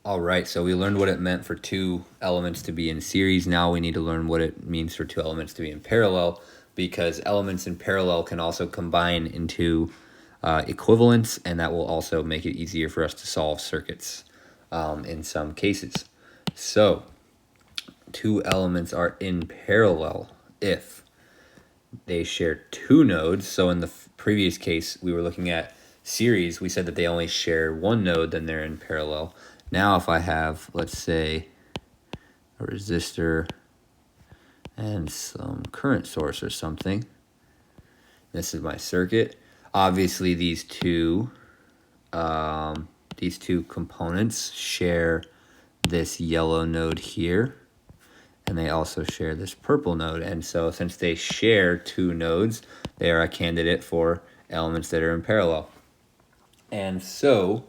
All right, so we learned what it meant for two elements to be in series. Now we need to learn what it means for two elements to be in parallel, because elements in parallel can also combine into equivalence, and that will also make it easier for us to solve circuits in some cases. So two elements are in parallel if they share two nodes. So in the previous case, we were looking at series. We said that they only share one node, then they're in parallel. Now if I have, let's say, a resistor and some current source or something, this is my circuit. Obviously these two components share this yellow node here, and they also share this purple node. And so since they share two nodes, they are a candidate for elements that are in parallel. And so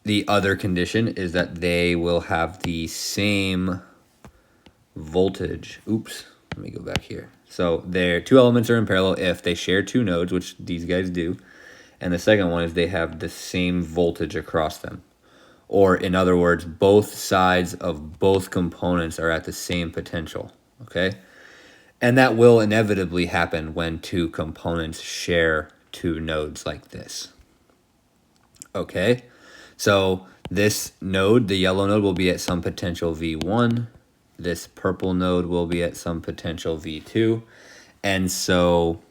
the other condition is that they will have the same voltage. Oops, let me go back here. So their two elements are in parallel if they share two nodes, which these guys do. And the second one is they have the same voltage across them. Or in other words, both sides of both components are at the same potential, okay? And that will inevitably happen when two components share two nodes like this. Okay, so this node, the yellow node, will be at some potential V1. This purple node will be at some potential V2. And so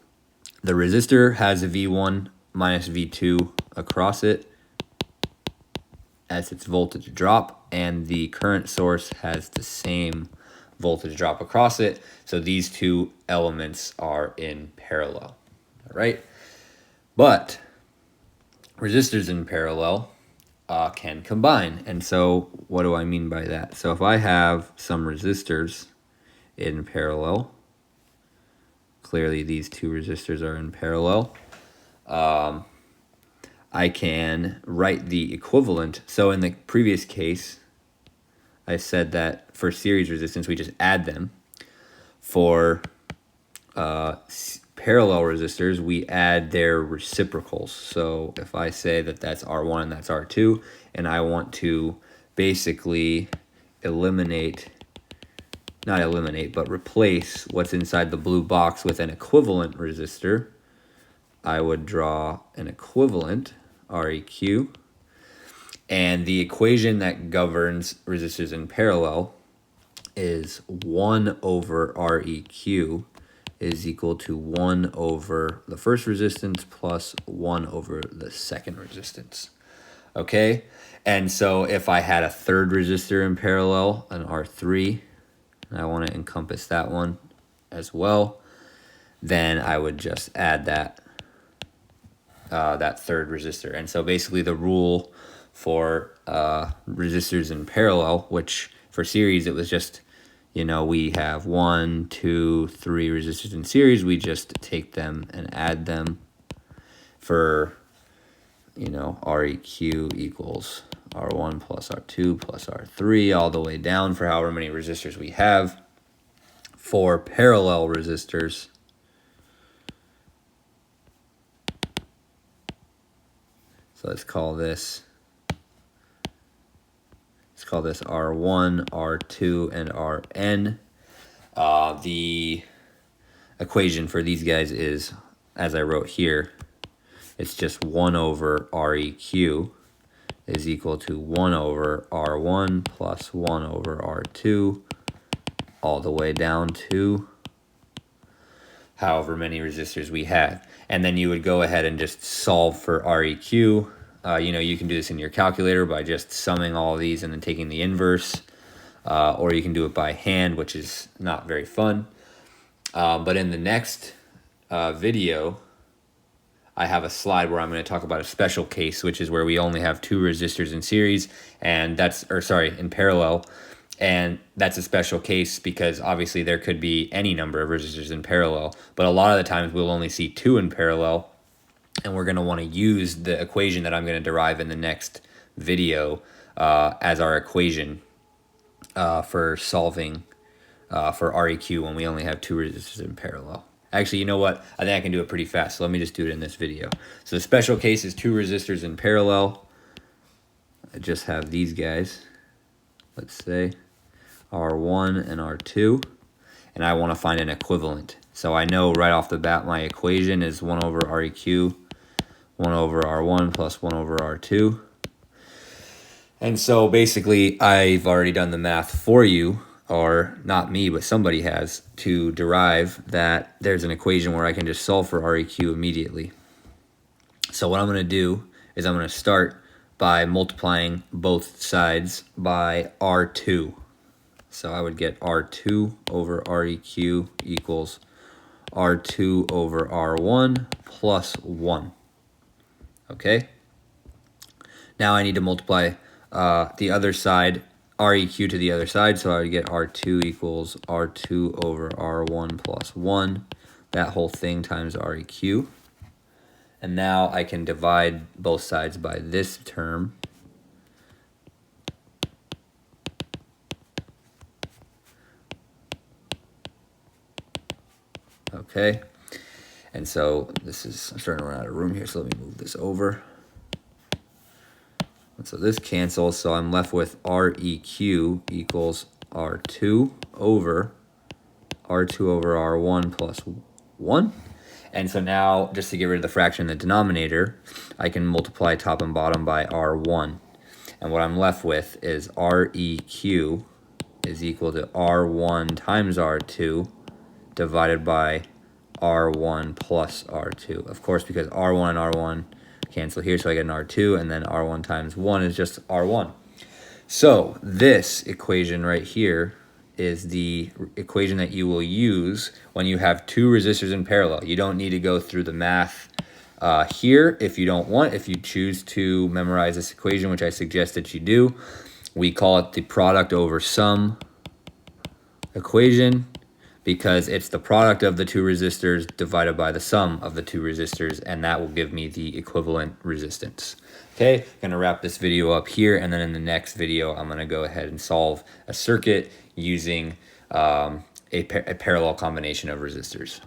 the resistor has a V1 minus V2 across it as its voltage drop, and the current source has the same voltage drop across it. So these two elements are in parallel, all right? But resistors in parallel can combine. And so what do I mean by that? So if I have some resistors in parallel, clearly these two resistors are in parallel, I can write the equivalent. So in the previous case, I said that for series resistance, we just add them. For parallel resistors, we add their reciprocals. So if I say that that's R1 and that's R2, and I want to basically replace what's inside the blue box with an equivalent resistor, I would draw an equivalent REQ. And the equation that governs resistors in parallel is 1 over REQ is equal to 1 over the first resistance plus 1 over the second resistance. Okay? And so if I had a third resistor in parallel, an R3, and I want to encompass that one as well, then I would just add that third resistor. And so basically the rule for resistors in parallel, which for series it was just, we have 1, 2, 3 resistors in series, we just take them and add them. For REQ equals R1 plus R2 plus R3 all the way down for however many resistors we have. For parallel resistors, so let's call this R1, R2, and Rn. The equation for these guys is, as I wrote here, it's just 1 over REQ is equal to 1 over R1 plus 1 over R2 all the way down to however many resistors we had. And then you would go ahead and just solve for REQ. You can do this in your calculator by just summing all of these and then taking the inverse, or you can do it by hand, which is not very fun. But in the next video, I have a slide where I'm going to talk about a special case, which is where we only have two resistors in series, and in parallel. And that's a special case because obviously there could be any number of resistors in parallel, but a lot of the times we'll only see two in parallel, and we're going to want to use the equation that I'm going to derive in the next video as our equation for solving for REQ when we only have two resistors in parallel. Actually, you know what? I think I can do it pretty fast, so let me just do it in this video. So the special case is two resistors in parallel. I just have these guys, let's say R1 and R2, and I want to find an equivalent. So I know right off the bat my equation is 1 over REQ, 1 over R1 plus 1 over R2. And so basically I've already done the math for you, or not me, but somebody has, to derive that there's an equation where I can just solve for REQ immediately. So what I'm going to do is I'm going to start by multiplying both sides by R2. So I would get R2 over REQ equals R2 over R1 plus 1. Okay? Now I need to multiply the other side, REQ to the other side, so I would get R2 equals R2 over R1 plus 1. That whole thing times REQ. And now I can divide both sides by this term. Okay, and so this is, I'm starting to run out of room here, so let me move this over. And so this cancels, so I'm left with REQ equals R2 over R1 plus 1. And so now, just to get rid of the fraction in the denominator, I can multiply top and bottom by R1. And what I'm left with is REQ is equal to R1 times R2 divided by R1 plus R2. Of course, because R1 and R1 cancel here, so I get an R2, and then R1 times 1 is just R1. So this equation right here is the equation that you will use when you have two resistors in parallel. You don't need to go through the math here if you don't want. If you choose to memorize this equation, which I suggest that you do, we call it the product over sum equation, because it's the product of the two resistors divided by the sum of the two resistors, and that will give me the equivalent resistance. Okay, gonna wrap this video up here, and then in the next video, I'm gonna go ahead and solve a circuit using a parallel combination of resistors.